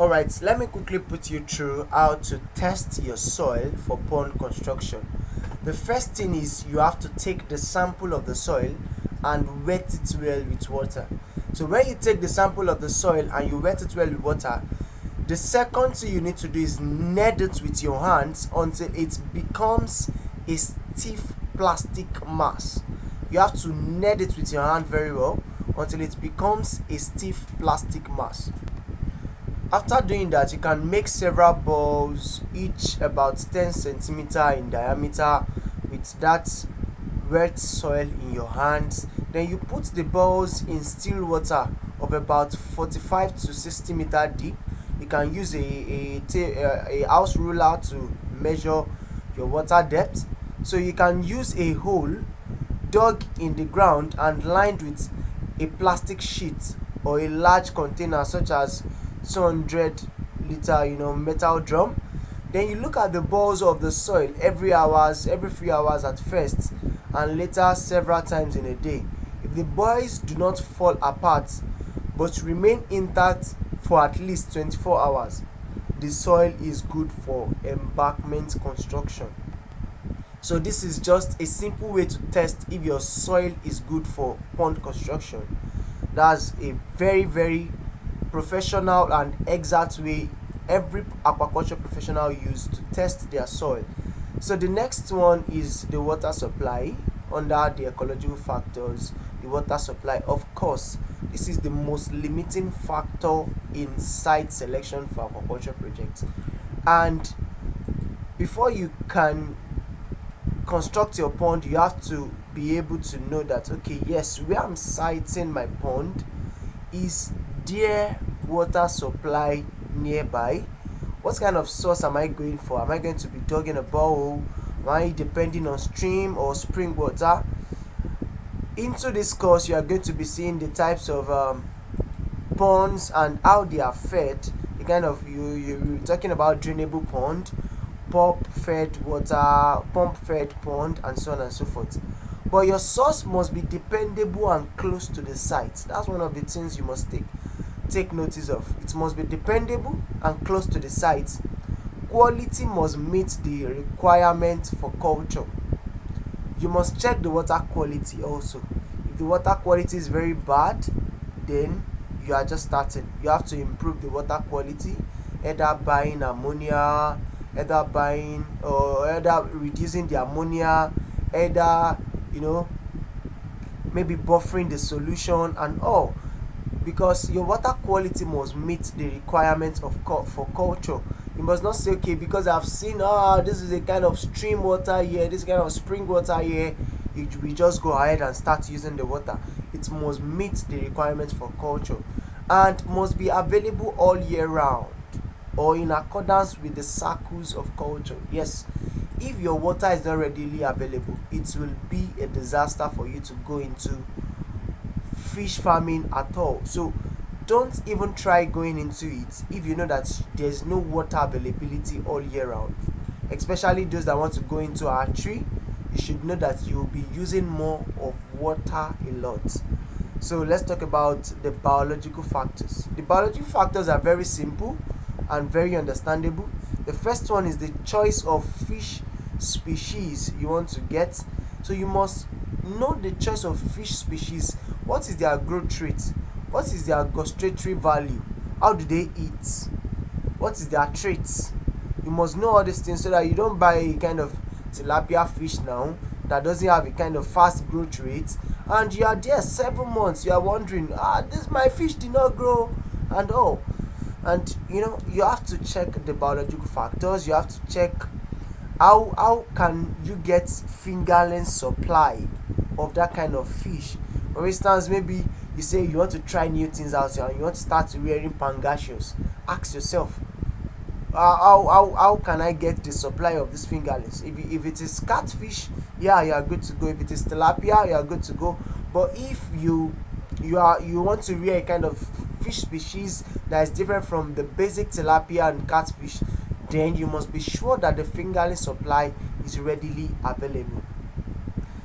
Alright, let me quickly put you through how to test your soil for pond construction. The first thing is you have to take the sample of the soil and wet it well with water. So when you take the sample of the soil and you wet it well with water, the second thing you need to do is knead it with your hands until it becomes a stiff plastic mass. You have to knead it with your hand very well until it becomes a stiff plastic mass. After doing that, you can make several balls, each about 10 centimeter in diameter, with that wet soil in your hands. Then you put the balls in still water of about 45 to 60-meter deep. You can use a house ruler to measure your water depth. So you can use a hole dug in the ground and lined with a plastic sheet or a large container such as 200 liter metal drum. Then you look at the balls of the soil every few hours at first, and later several times in a day. If the balls do not fall apart but remain intact for at least 24 hours, the soil is good for embankment construction. So this is just a simple way to test if your soil is good for pond construction. That's a very professional and exact way every aquaculture professional use to test their soil. So the next one is the water supply. Under the ecological factors, the water supply, of course, this is the most limiting factor in site selection for aquaculture projects. And before you can construct your pond, you have to be able to know that, okay, yes, where I'm siting my pond, is there water supply nearby? What kind of source am I going for? Am I going to be digging a borehole? Am I depending on stream or spring water? Into this course, you are going to be seeing the types of ponds and how they are fed. The kind of you're talking about drainable pond, pump fed pond, and so on and so forth. But your source must be dependable and close to the site. That's one of the things you must take notice of. It must be dependable and close to the site. Quality must meet the requirement for culture. You must check the water quality also. If the water quality is very bad, then you are just starting. You have to improve the water quality, either buying ammonia, either reducing the ammonia, either maybe buffering the solution and all, because your water quality must meet the requirements for culture. You must not say, okay, because I've seen this is a kind of stream water here, this kind of spring water here, we just go ahead and start using the water. It must meet the requirements for culture and must be available all year round or in accordance with the cycles of culture. Yes, if your water is not readily available, it will be a disaster for you to go into fish farming at all. So don't even try going into it if you know that there's no water availability all year round. Especially those that want to go into archery, you should know that you'll be using more of water a lot. So let's talk about the biological factors. The biological factors are very simple and very understandable. The first one is the choice of fish species you want to get. So you must know the choice of fish species. What is their growth rate? What is their gustatory value? How do they eat? What is their traits? You must know all these things so that you don't buy a kind of tilapia fish now that doesn't have a kind of fast growth rate, and you are there 7 months, you are wondering, this my fish did not grow and all. And you have to check the biological factors. You have to check how can you get fingerling supply of that kind of fish. For instance, maybe you say you want to try new things out here and you want to start rearing pangasius. Ask yourself, how can I get the supply of these fingerlings? If it is catfish, yeah, you are good to go. If it is tilapia, you are good to go. But if you want to rear a kind of fish species that is different from the basic tilapia and catfish, then you must be sure that the fingerling supply is readily available.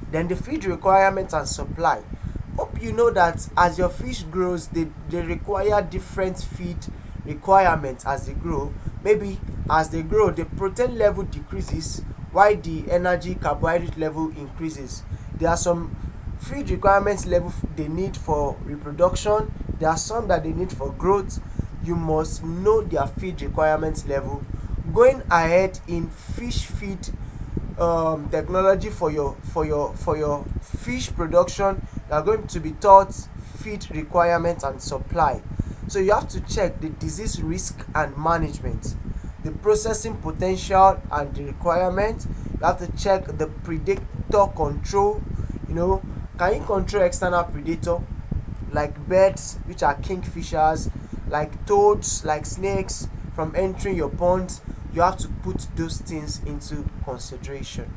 Then the feed requirement and supply. Hope you know that as your fish grows, they require different feed requirements as they grow. Maybe as they grow, the protein level decreases while the energy carbohydrate level increases. There are some feed requirements level they need for reproduction. There are some that they need for growth. You must know their feed requirements level. Going ahead in fish feed technology for your fish production, you are going to be taught feed requirement and supply. So you have to check the disease risk and management, the processing potential and the requirement. You have to check the predator control. Can you control external predator like birds, which are kingfishers, like toads, like snakes, from entering your pond? You have to put those things into consideration.